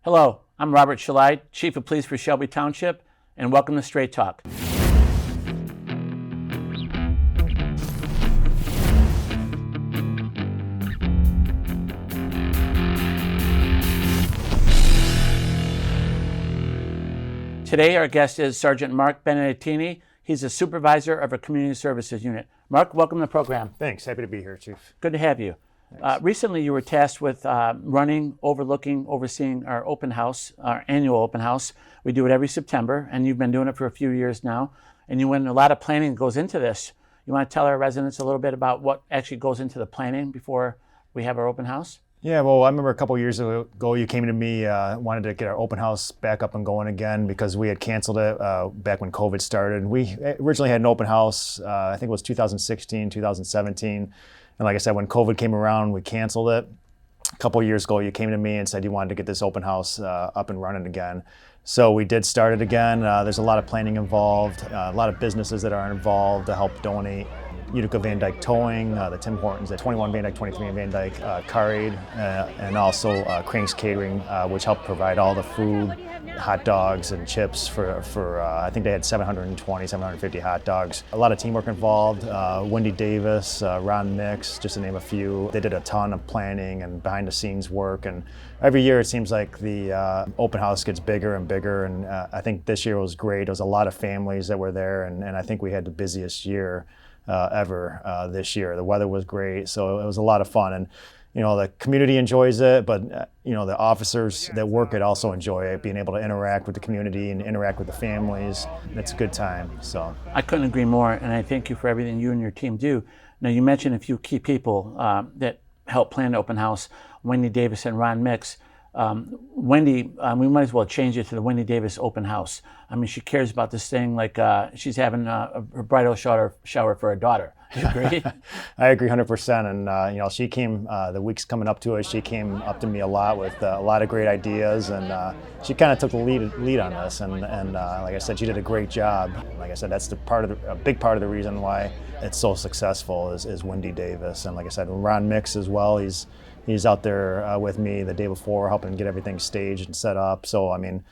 Hello, I'm Robert Shelide, Chief of Police for Shelby Township, and welcome to Straight Talk. Today our guest is Sergeant Mark Benedettini. He's a supervisor of a community services unit. Mark, welcome to the program. Thanks. Happy to be here, Chief. Good to have you. Recently you were tasked with running, overseeing our open house, our annual open house. We do it every September, and you've been doing it for a few years now. And you went a lot of planning goes into this. You want to tell our residents a little bit about what actually goes into the planning before we have our open house? Yeah, well, I remember a couple of years ago you came to me, wanted to get our open house back up and going again because we had canceled it back when COVID started. We originally had an open house, I think it was 2016, 2017. And like I said, when COVID came around, we canceled it. A couple of years ago, you came to me and said you wanted to get this open house up and running again. So we did start it again. There's a lot of planning involved, a lot of businesses that are involved to help donate. Utica Van Dyke Towing, the Tim Hortons at 21 Van Dyke, 23 Van Dyke, Car Aid, and also Crank's Catering, which helped provide all the food, hot dogs and chips for I think they had 750 hot dogs. A lot of teamwork involved, Wendy Davis, Ron Mix, just to name a few. They did a ton of planning and behind the scenes work, and every year it seems like the open house gets bigger and bigger, and I think this year was great. There was a lot of families that were there, and I think we had the busiest year ever this year. The weather was great, so it was a lot of fun, and you know the community enjoys it, but you know the officers that work it also enjoy it, being able to interact with the community and interact with the families. It's a good time. So I couldn't agree more, and I thank you for everything you and your team do. Now you mentioned a few key people that helped plan the open house: Wendy Davis and Ron Mix. Wendy, we might as well change it to the Wendy Davis Open House. I mean, she cares about this thing like she's having her bridal shower for her daughter. You agree? I agree 100%. And you know, she came the weeks coming up to it. She came up to me a lot with a lot of great ideas, and she kind of took the lead on this. And like I said, she did a great job. Like I said, that's a big part of the reason why it's so successful is Wendy Davis. And like I said, Ron Mix as well. He's out there with me the day before, helping get everything staged and set up. So, I mean,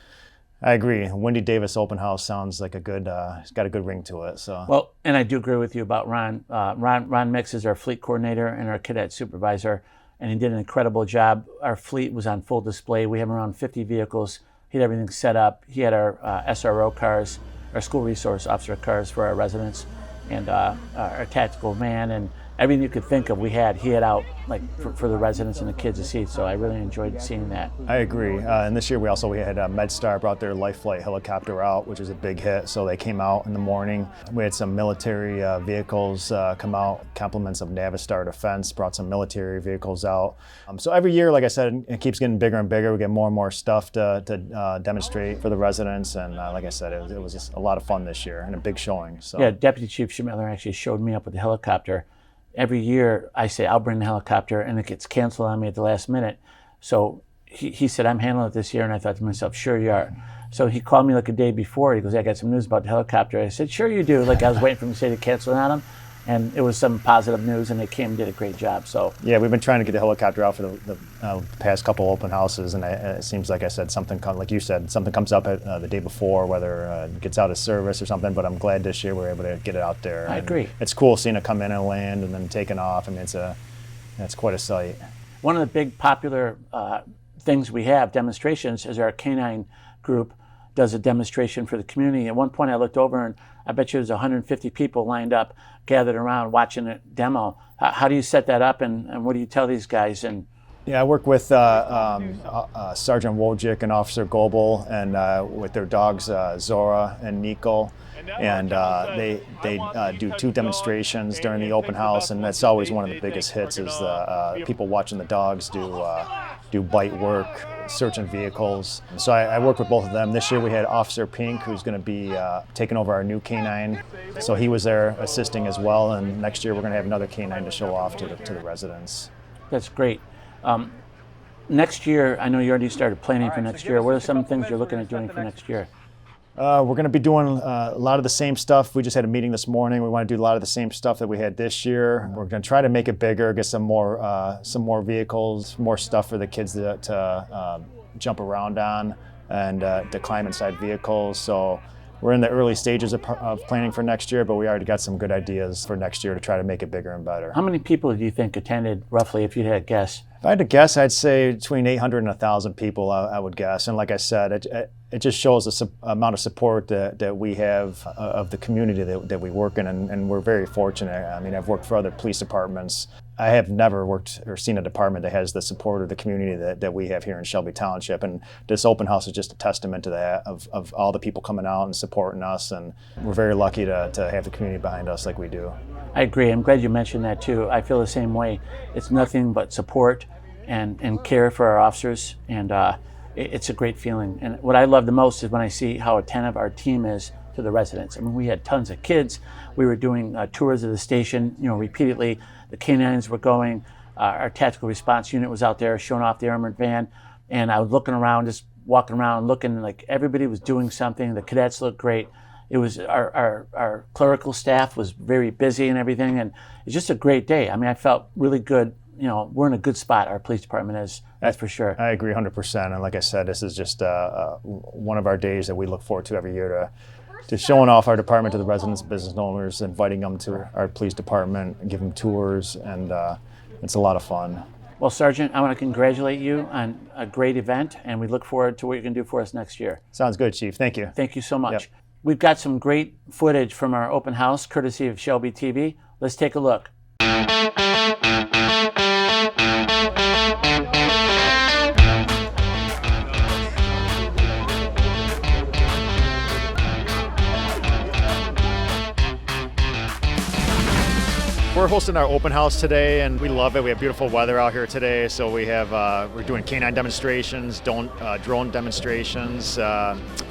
I agree. Wendy Davis Open House sounds like it's got a good ring to it. So. Well, and I do agree with you about Ron. Ron Mix is our fleet coordinator and our cadet supervisor, and he did an incredible job. Our fleet was on full display. We have around 50 vehicles. He had everything set up. He had our SRO cars, our school resource officer cars for our residents, and our tactical van, and everything you could think of, he had out like for the residents and the kids to see. So I really enjoyed seeing that. I agree. And this year we had MedStar brought their Life Flight helicopter out, which is a big hit. So they came out in the morning. We had some military vehicles come out. Compliments of Navistar Defense brought some military vehicles out. So every year, like I said, it keeps getting bigger and bigger. We get more and more stuff to demonstrate for the residents. And like I said, it was just a lot of fun this year and a big showing. So. Yeah, Deputy Chief Schmittler actually showed me up with the helicopter. Every year I say, I'll bring the helicopter, and it gets canceled on me at the last minute. So he said, I'm handling it this year. And I thought to myself, sure you are. So he called me like a day before. He goes, I got some news about the helicopter. I said, sure you do. Like I was waiting for him to say to cancel it on him. And it was some positive news, and they came and did a great job. So yeah, we've been trying to get the helicopter out for the past couple open houses, and it seems like I said like you said, something comes up the day before, whether it gets out of service or something. But I'm glad this year we're able to get it out there. I agree. It's cool seeing it come in and land and then taking off. I mean, it's quite a sight. One of the big popular things we have, demonstrations, is our canine group does a demonstration for the community. At one point I looked over and I bet you there's 150 people lined up, gathered around watching a demo. How do you set that up, and what do you tell these guys? And yeah, I work with Sergeant Wojcik and Officer Goebel, and with their dogs Zora and Nico, and they do 2 demonstrations during the open house, and that's always one of the biggest hits is the people watching the dogs do bite work, searching vehicles. So I worked with both of them. This year we had Officer Pink, who's going to be taking over our new canine. So he was there assisting as well, and next year we're going to have another canine to show off to the residents. That's great. Next year, I know you already started planning for next year. What are some things you're looking at doing for next year? We're going to be doing a lot of the same stuff. We just had a meeting this morning. We want to do a lot of the same stuff that we had this year. We're going to try to make it bigger, get some more vehicles, more stuff for the kids to jump around on and to climb inside vehicles. So we're in the early stages of planning for next year, but we already got some good ideas for next year to try to make it bigger and better. How many people do you think attended roughly, if you had a guess? If I had to guess, I'd say between 800 and 1,000 people, I would guess. And like I said, it just shows the amount of support that we have of the community that we work in, and we're very fortunate. I mean, I've worked for other police departments. I have never worked or seen a department that has the support of the community that we have here in Shelby Township. And this open house is just a testament to that, of all the people coming out and supporting us. And we're very lucky to have the community behind us like we do. I agree. I'm glad you mentioned that too. I feel the same way. It's nothing but support and care for our officers, and it's a great feeling. And what I love the most is when I see how attentive our team is to the residents. I mean, we had tons of kids. We were doing tours of the station, repeatedly. The canines were going. Our tactical response unit was out there showing off the armored van, and I was looking around, just walking around, looking like everybody was doing something. The cadets looked great. It was our clerical staff was very busy and everything, and it's just a great day. I mean, I felt really good. We're in a good spot. Our police department is, that's for sure. I agree 100%. And like I said, this is just one of our days that we look forward to every year to showing off our department to the residents, business owners, inviting them to our police department, give them tours, and it's a lot of fun. Well, Sergeant, I want to congratulate you on a great event, and we look forward to what you're going to do for us next year. Sounds good, Chief. Thank you. Thank you so much. Yep. We've got some great footage from our open house, courtesy of Shelby TV. Let's take a look. We're hosting our open house today, and we love it. We have beautiful weather out here today, so we have we're doing canine demonstrations, drone demonstrations.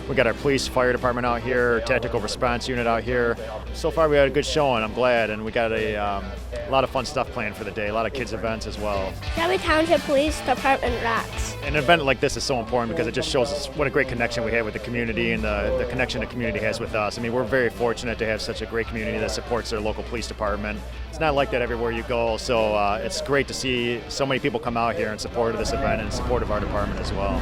We got our police, fire department out here, tactical response unit out here. So far, we had a good showing. I'm glad, and we got a lot of fun stuff planned for the day. A lot of kids events as well. Shelby Township Police Department rocks. An event like this is so important because it just shows us what a great connection we have with the community and the connection the community has with us. I mean, we're very fortunate to have such a great community that supports their local police department. It's not like that everywhere you go, so it's great to see so many people come out here in support of this event and in support of our department as well.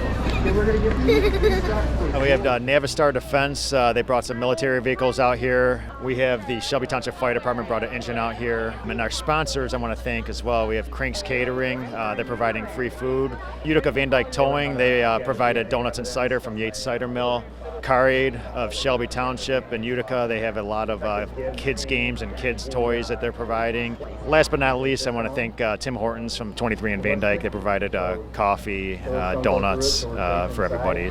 We have Navistar Defense. They brought some military vehicles out here. We have the Shelby Township Fire Department brought an engine out here. And our sponsors I want to thank as well. We have Cranks Catering. They're providing free food. Utica Van Dyke Towing. They provided donuts and cider from Yates Cider Mill. Car Aid of Shelby Township and Utica. They have a lot of kids games and kids toys that they're providing. Last but not least, I want to thank Tim Hortons from 23 and Van Dyke. They provided coffee, donuts for everybody.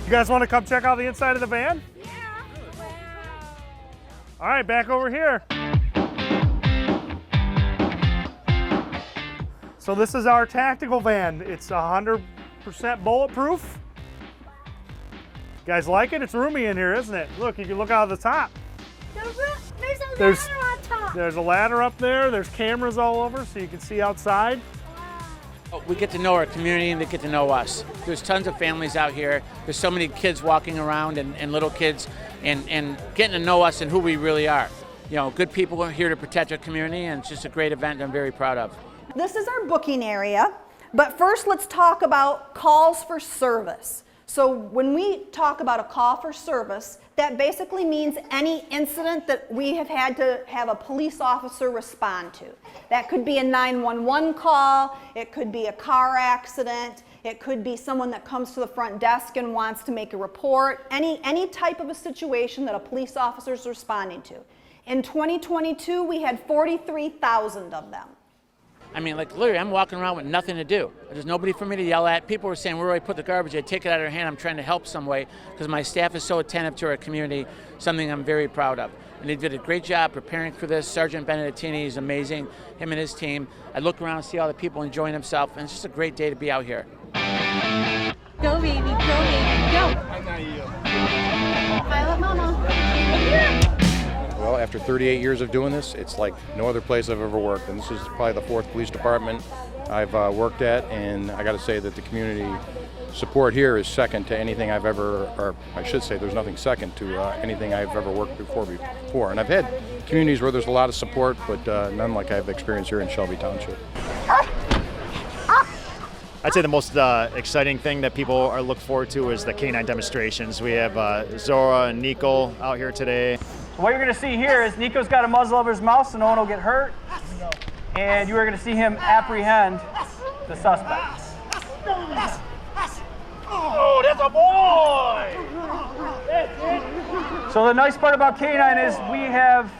You guys want to come check out the inside of the van? Yeah. All right, back over here. So this is our tactical van. It's 100% bulletproof. You guys like it? It's roomy in here, isn't it? Look, you can look out of the top. There's a ladder on top. There's a ladder up there. There's cameras all over so you can see outside. We get to know our community and they get to know us. There's tons of families out here. There's so many kids walking around and little kids and getting to know us and who we really are. Good people are here to protect our community, and it's just a great event I'm very proud of. This is our booking area, but first let's talk about calls for service. So when we talk about a call for service, that basically means any incident that we have had to have a police officer respond to. That could be a 911 call, it could be a car accident, it could be someone that comes to the front desk and wants to make a report, any type of a situation that a police officer is responding to. In 2022, we had 43,000 of them. I mean, like literally, I'm walking around with nothing to do. There's nobody for me to yell at. People were saying, where do I put the garbage? I take it out of their hand. I'm trying to help some way because my staff is so attentive to our community, something I'm very proud of. And they did a great job preparing for this. Sergeant Benedettini is amazing, him and his team. I look around and see all the people enjoying themselves, and it's just a great day to be out here. Go, baby, go. Well, after 38 years of doing this, it's like no other place I've ever worked. And this is probably the 4th police department I've worked at, and I got to say that the community support here is second to anything I've ever, or I should say there's nothing second to anything I've ever worked before. And I've had communities where there's a lot of support, but none like I've experienced here in Shelby Township. I'd say the most exciting thing that people are looking forward to is the canine demonstrations. We have Zora and Nico out here today. So what you're going to see here is Nico's got a muzzle over his mouth so no one will get hurt, and you are going to see him apprehend the suspect. Oh, that's a boy! So the nice part about canine is we have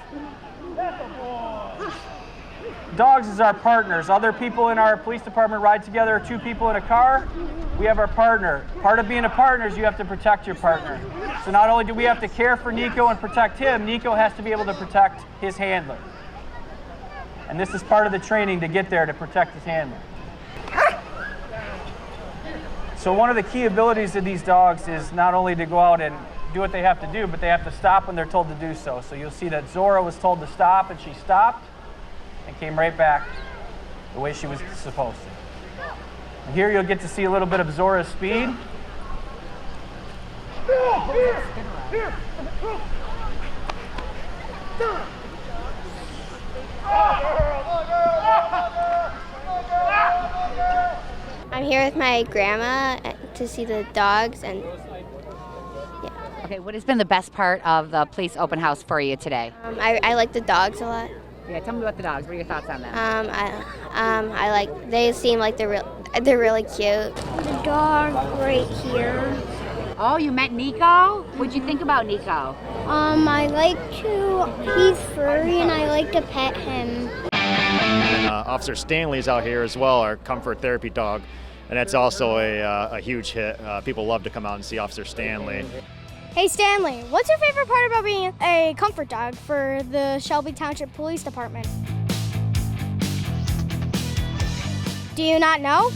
dogs as our partners. Other people in our police department ride together, 2 people in a car. We have our partner. Part of being a partner is you have to protect your partner. So not only do we have to care for Nico and protect him, Nico has to be able to protect his handler. And this is part of the training to get there to protect his handler. So one of the key abilities of these dogs is not only to go out and do what they have to do, but they have to stop when they're told to do so. So you'll see that Zora was told to stop, and she stopped and came right back the way she was supposed to. And here you'll get to see a little bit of Zora's speed. I'm here with my grandma to see the dogs, and Okay, what has been the best part of the police open house for you today? I like the dogs a lot. Yeah, tell me about the dogs. What are your thoughts on them? I like, they seem like they're really cute. The dog right here. Oh, you met Nico? What'd you think about Nico? I like he's furry and I like to pet him. And Officer Stanley is out here as well, our comfort therapy dog. And that's also a huge hit. People love to come out and see Officer Stanley. Hey Stanley, what's your favorite part about being a comfort dog for the Shelby Township Police Department? Do you not know?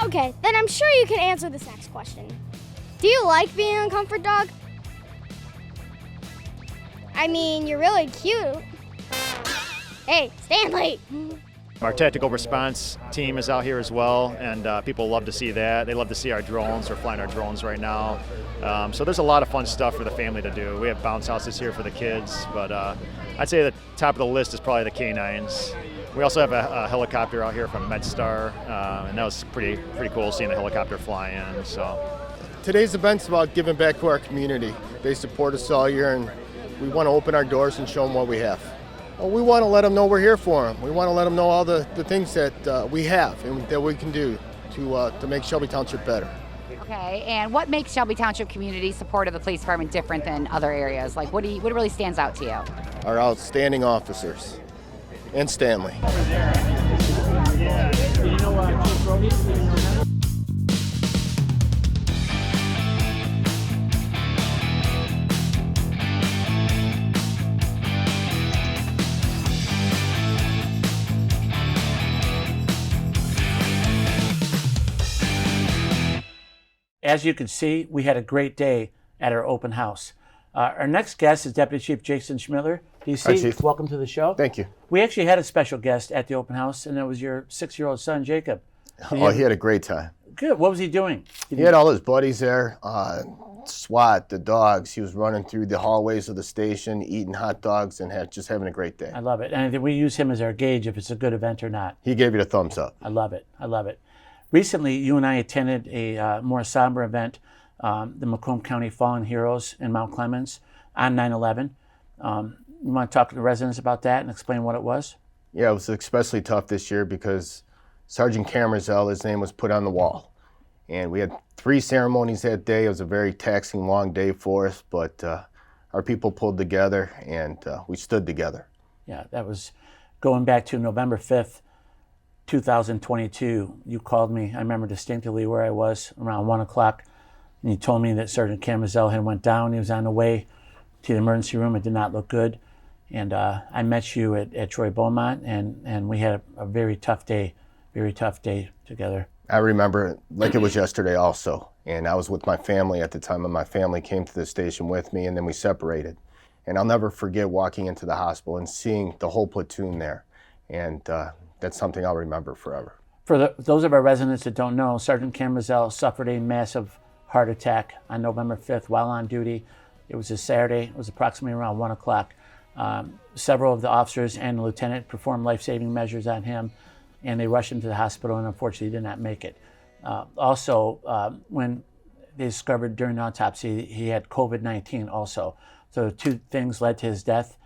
Okay, then I'm sure you can answer this next question. Do you like being a comfort dog? I mean, you're really cute. Hey, Stanley! Our tactical response team is out here as well, and people love to see that. They love to see our drones. We're flying our drones right now. So there's a lot of fun stuff for the family to do. We have bounce houses here for the kids, but I'd say the top of the list is probably the canines. We also have a helicopter out here from MedStar, and that was pretty cool seeing the helicopter fly in. So today's event's about giving back to our community. They support us all year, and we want to open our doors and show them what we have. We want to let them know we're here for them. We want to let them know all the things that we have and that we can do to make Shelby Township better. Okay, and what makes Shelby Township community support of the police department different than other areas? Like, what really stands out to you? Our outstanding officers and Stanley. As you can see, we had a great day at our open house. Our next guest is Deputy Chief Jason Schmiller. DC, Hi, Chief. Welcome to the show. Thank you. We actually had a special guest at the open house, and it was your 6-year-old son, Jacob. He had a great time. Good. What was he doing? He had all his buddies there. SWAT, the dogs. He was running through the hallways of the station, eating hot dogs, and just having a great day. I love it. And I think we use him as our gauge if it's a good event or not. He gave you the thumbs up. I love it. I love it. Recently, you and I attended a more somber event, the Macomb County Fallen Heroes in Mount Clemens on 9/11. You want to talk to the residents about that and explain what it was? Yeah, it was especially tough this year because Sergeant Kammerzell, his name was put on the wall. And we had 3 ceremonies that day. It was a very taxing, long day for us, but our people pulled together and we stood together. Yeah, that was going back to November 5th, 2022. You called me, I remember distinctly where I was, around 1 o'clock, and you told me that Sergeant Kammerzell had went down. He was on the way to the emergency room. It did not look good. And I met you at Troy Beaumont, and we had a very tough day together. I remember it like it was yesterday also. And I was with my family at the time, and my family came to the station with me, and then we separated. And I'll never forget walking into the hospital and seeing the whole platoon there. And that's something I'll remember forever. For those of our residents that don't know, Sergeant Kammerzell suffered a massive heart attack on November 5th while on duty. It was a Saturday. It was approximately around 1 o'clock. Several of the officers and the lieutenant performed life-saving measures on him, and they rushed him to the hospital and unfortunately did not make it. Also, when they discovered during the autopsy, he had COVID-19 also. So 2 things led to his death,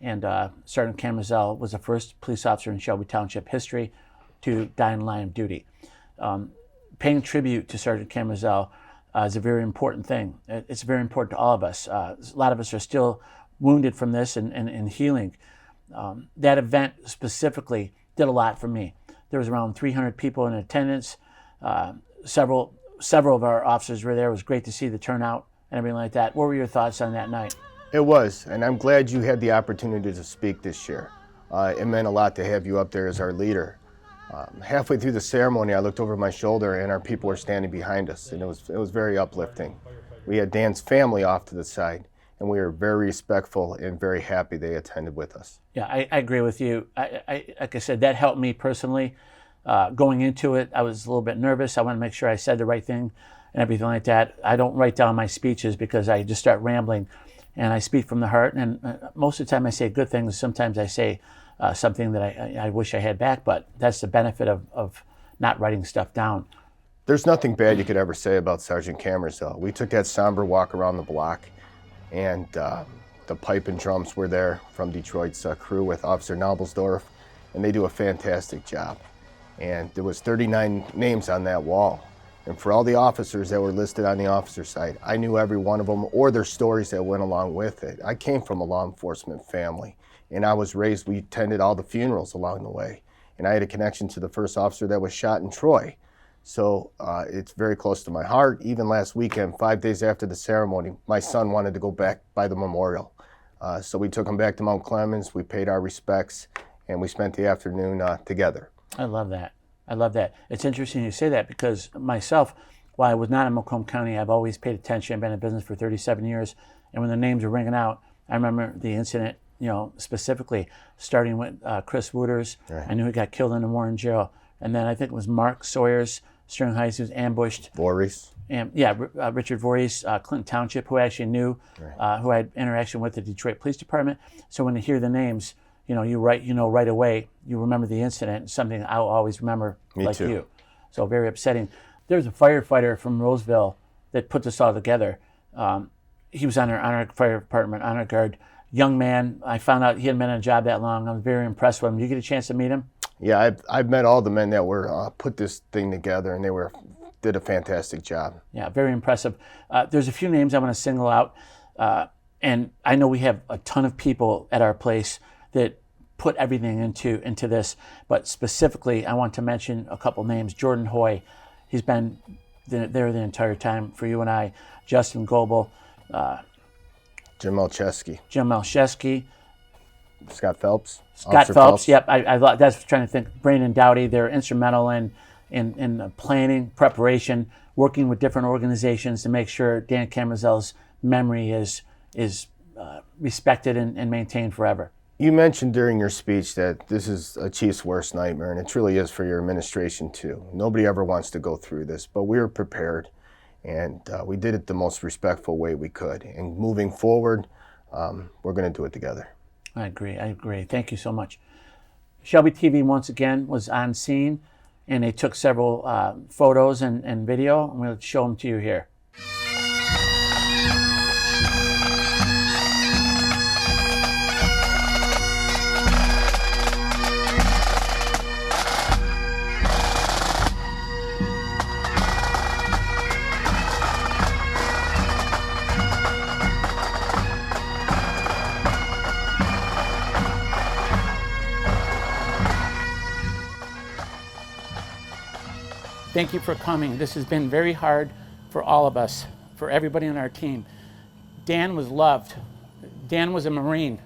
and Sergeant Kammerzell was the first police officer in Shelby Township history to die in the line of duty. Paying tribute to Sergeant Kammerzell is a very important thing. It's very important to all of us. A lot of us are still wounded from this and healing. That event specifically did a lot for me. There was around 300 people in attendance. Several of our officers were there. It was great to see the turnout and everything like that. What were your thoughts on that night? It was, and I'm glad you had the opportunity to speak this year. It meant a lot to have you up there as our leader. Halfway through the ceremony, I looked over my shoulder and our people were standing behind us, and it was very uplifting. We had Dan's family off to the side, and we were very respectful and very happy they attended with us. Yeah, I agree with you. Like I said, that helped me personally. Going into it, I was a little bit nervous. I wanted to make sure I said the right thing and everything like that. I don't write down my speeches because I just start rambling, and I speak from the heart. And most of the time I say good things. Sometimes I say something that I wish I had back, but that's the benefit of not writing stuff down. There's nothing bad you could ever say about Sergeant Kammerzell. We took that somber walk around the block, and the pipe and drums were there from Detroit's crew with Officer Nobelsdorf, and they do a fantastic job. And there was 39 names on that wall. And for all the officers that were listed on the officer side, I knew every one of them or their stories that went along with it. I came from a law enforcement family, and I was raised, we attended all the funerals along the way. And I had a connection to the first officer that was shot in Troy. So it's very close to my heart. Even last weekend, 5 days after the ceremony, my son wanted to go back by the memorial. So we took him back to Mount Clemens, we paid our respects, and we spent the afternoon together. I love that. I love that. It's interesting you say that because myself, while I was not in Macomb County, I've always paid attention. I've been in business for 37 years. And when the names were ringing out, I remember the incident, specifically starting with Chris Wooters. Right. I knew he got killed in the Warren jail. And then I think it was Mark Sawyers, Sterling Heights, who was ambushed. Voorhees. And Richard Voorhees, Clinton Township, who I actually knew, right. Who I had interaction with the Detroit Police Department. So when you hear the names, right away, you remember the incident, something I'll always remember. Me like too. You. So very upsetting. There's a firefighter from Roseville that put this all together. He was on our fire department, honor guard. Young man, I found out he hadn't been on a job that long. I was very impressed with him. Did you get a chance to meet him? Yeah, I've met all the men that were put this thing together, and they did a fantastic job. Yeah, very impressive. There's a few names I want to single out, and I know we have a ton of people at our place that put everything into this, but specifically I want to mention a couple names. Jordan Hoy, he's been there the entire time for you and I. Justin Goebel, Jim Malcheski, Scott Phelps. Scott Phelps. Yep, I that's trying to think. Brandon Dowdy, they're instrumental in planning, preparation, working with different organizations to make sure Dan Kammerzell's memory is respected and maintained forever. You mentioned during your speech that this is a chief's worst nightmare, and it truly is for your administration too. Nobody ever wants to go through this, but we were prepared, and we did it the most respectful way we could. And moving forward, we're going to do it together. I agree. Thank you so much. Shelby TV once again was on scene, and they took several photos and video. I'm going to show them to you here. Thank you for coming. This has been very hard for all of us, for everybody on our team. Dan was loved. Dan was a Marine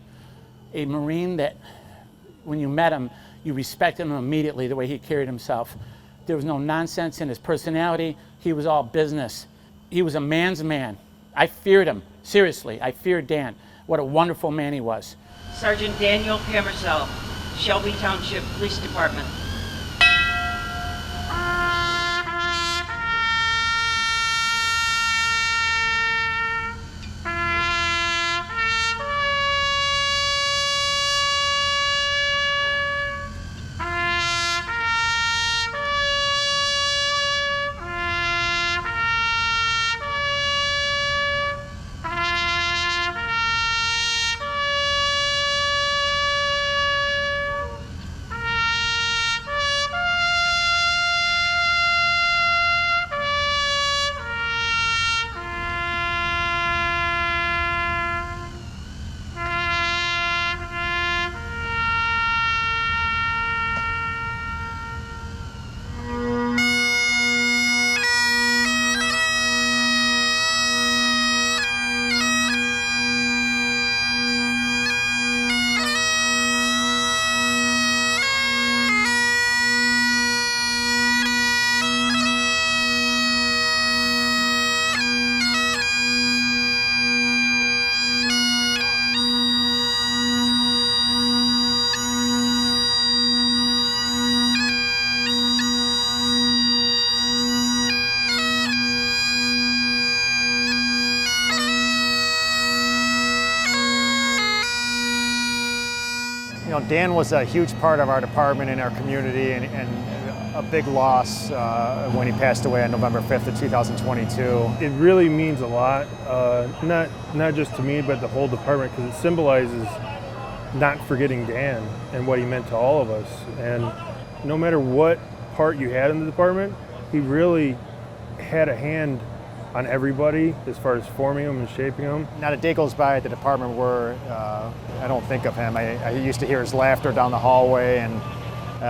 that when you met him, you respected him immediately, the way he carried himself. There was no nonsense in his personality. He was all business. He was a man's man. I feared him. Seriously, I feared Dan. What a wonderful man he was. Sergeant Daniel Kammerzell, Shelby Township Police Department. You know, Dan was a huge part of our department and our community, and a big loss when he passed away on November 5th of 2022. It really means a lot, not just to me, but the whole department, because it symbolizes not forgetting Dan and what he meant to all of us. And no matter what part you had in the department, he really had a hand on everybody as far as forming them and shaping them. Not a day goes by at the department where I don't think of him. I used to hear his laughter down the hallway, and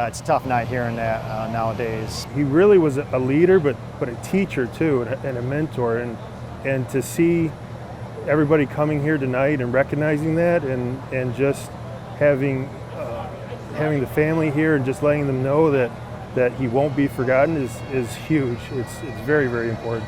it's tough not hearing that nowadays. He really was a leader, but a teacher too, and a mentor. And to see everybody coming here tonight and recognizing that, and just having the family here and just letting them know that he won't be forgotten is huge. It's very, very important.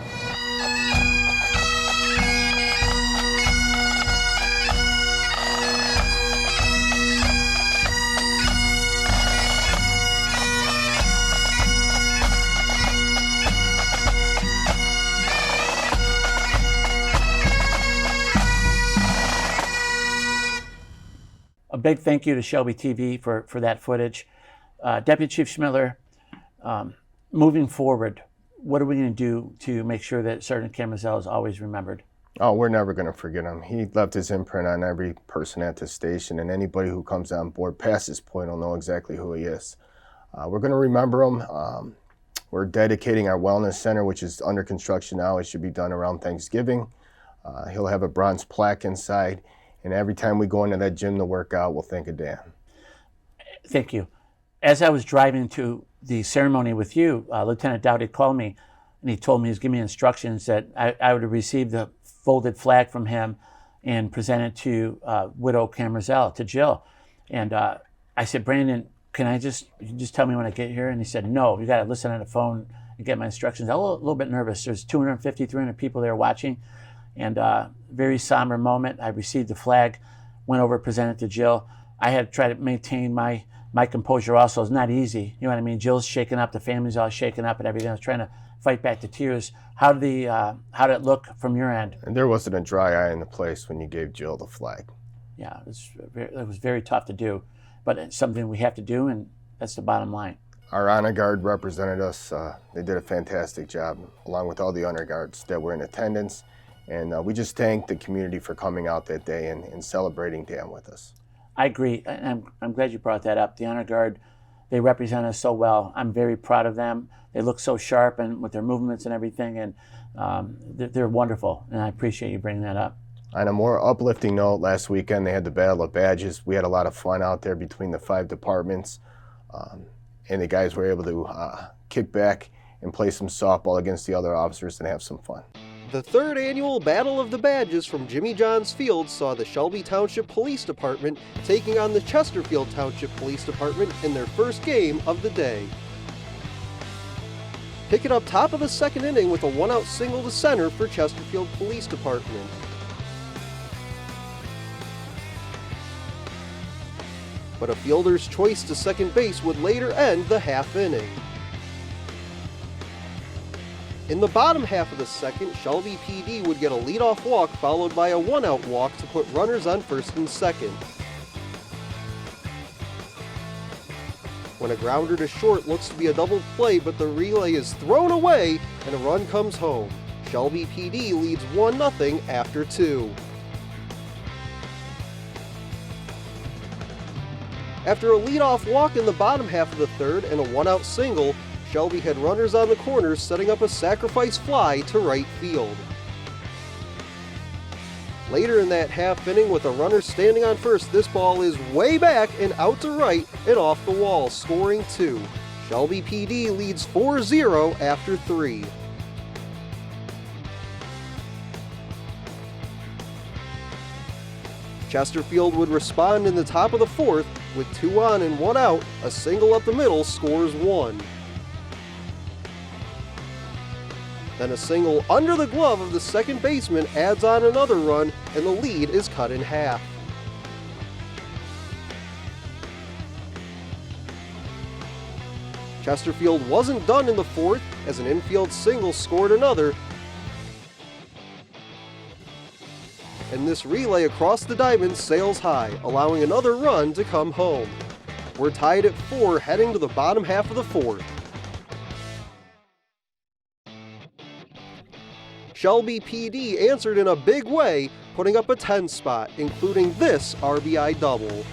A big thank you to Shelby TV for that footage. Deputy Chief Schmidler, moving forward, what are we going to do to make sure that Sergeant Kammerzell is always remembered? Oh, we're never going to forget him. He left his imprint on every person at the station, and anybody who comes on board past this point will know exactly who he is. We're going to remember him. We're dedicating our wellness center, which is under construction now. It should be done around Thanksgiving. He'll have a bronze plaque inside, and every time we go into that gym to work out, we'll think of Dan. Thank you. As I was driving to the ceremony with you, Lieutenant Dowdy called me, and he told me, he was giving me instructions that I would receive the folded flag from him and present it to Widow Kammerzell, to Jill. And I said, Brandon, you just tell me when I get here? And he said, no, you got to listen on the phone and get my instructions. I was a little bit nervous. There's 250, 300 people there watching, and very somber moment. I received the flag, went over, presented to Jill. I had to try to maintain my composure also. It's not easy. You know what I mean? Jill's shaking up, the family's all shaken up and everything. I was trying to fight back the tears. How did it look from your end? And there wasn't a dry eye in the place when you gave Jill the flag. Yeah, it was very tough to do, but it's something we have to do, and that's the bottom line. Our honor guard represented us. They did a fantastic job, along with all the honor guards that were in attendance. And we just thank the community for coming out that day and celebrating Dan with us. I agree, and I'm glad you brought that up. The honor guard, they represent us so well. I'm very proud of them. They look so sharp and with their movements and everything, and they're wonderful, and I appreciate you bringing that up. On a more uplifting note, last weekend they had the Battle of Badges. We had a lot of fun out there between the 5 departments, and the guys were able to kick back and play some softball against the other officers and have some fun. The third annual Battle of the Badges from Jimmy John's Field saw the Shelby Township Police Department taking on the Chesterfield Township Police Department in their first game of the day. pick it up top of the second inning with a one-out single to center for Chesterfield Police Department. But a fielder's choice to second base would later end the half inning. In the bottom half of the second, Shelby PD would get a leadoff walk followed by a one-out walk to put runners on first and second. When a grounder to short looks to be a double play, but the relay is thrown away and a run comes home. Shelby PD leads 1-0 after 2. After a leadoff walk in the bottom half of the third and a one-out single, Shelby had runners on the corners setting up a sacrifice fly to right field. Later in that half inning, with a runner standing on first, this ball is way back and out to right and off the wall, scoring 2. Shelby PD leads 4-0 after 3. Chesterfield would respond in the top of the fourth with 2 on and 1 out. A single up the middle scores 1. Then a single under the glove of the second baseman adds on another run, and the lead is cut in half. Chesterfield wasn't done in the fourth, as an infield single scored another, and this relay across the diamond sails high, allowing another run to come home. We're tied at 4 heading to the bottom half of the fourth. Shelby PD answered in a big way, putting up a 10 spot, including this RBI double.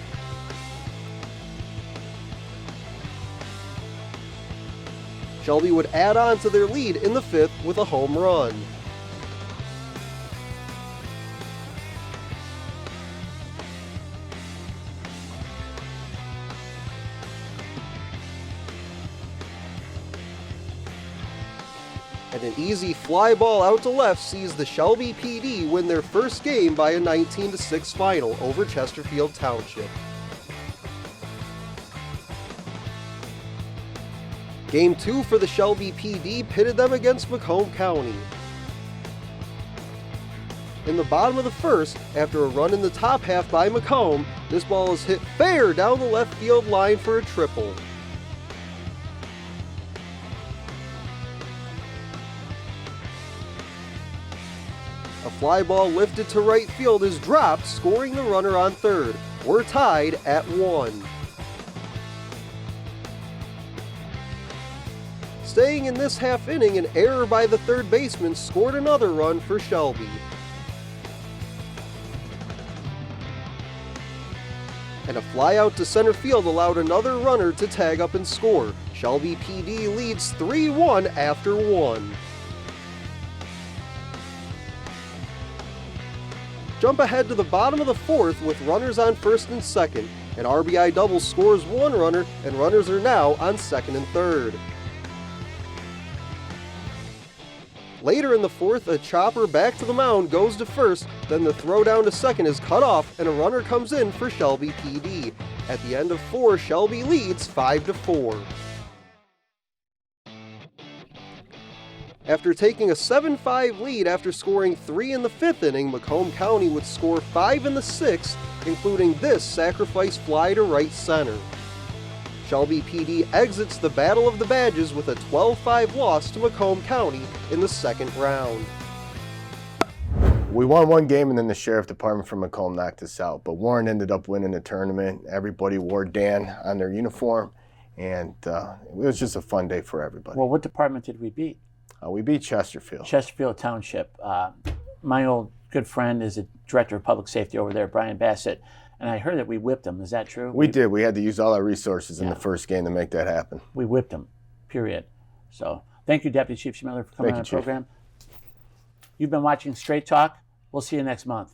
Shelby would add on to their lead in the fifth with a home run. And an easy fly ball out to left sees the Shelby PD win their first game by a 19-6 final over Chesterfield Township. Game 2 for the Shelby PD pitted them against Macomb County. In the bottom of the first, after a run in the top half by Macomb, this ball is hit fair down the left field line for a triple. A fly ball lifted to right field is dropped, scoring the runner on third. We're tied at 1. Staying in this half inning, an error by the third baseman scored another run for Shelby. And a fly out to center field allowed another runner to tag up and score. Shelby PD leads 3-1 after 1. Jump ahead to the bottom of the fourth with runners on first and second. An RBI double scores 1 runner, and runners are now on second and third. Later in the fourth, a chopper back to the mound goes to first, then the throw down to second is cut off, and a runner comes in for Shelby PD. At the end of 4, Shelby leads 5-4. After taking a 7-5 lead after scoring 3 in the 5th inning, Macomb County would score 5 in the 6th, including this sacrifice fly to right center. Shelby PD exits the Battle of the Badges with a 12-5 loss to Macomb County in the second round. We won one game and then the sheriff department from Macomb knocked us out, but Warren ended up winning the tournament. Everybody wore Dan on their uniform, and it was just a fun day for everybody. Well, what department did we beat? We beat Chesterfield. Chesterfield Township. My old good friend is the director of public safety over there, Brian Bassett, and I heard that we whipped them. Is that true? We did. We had to use all our resources in the first game to make that happen. We whipped them, period. So thank you, Deputy Chief Schmiller, for coming on the program. You've been watching Straight Talk. We'll see you next month.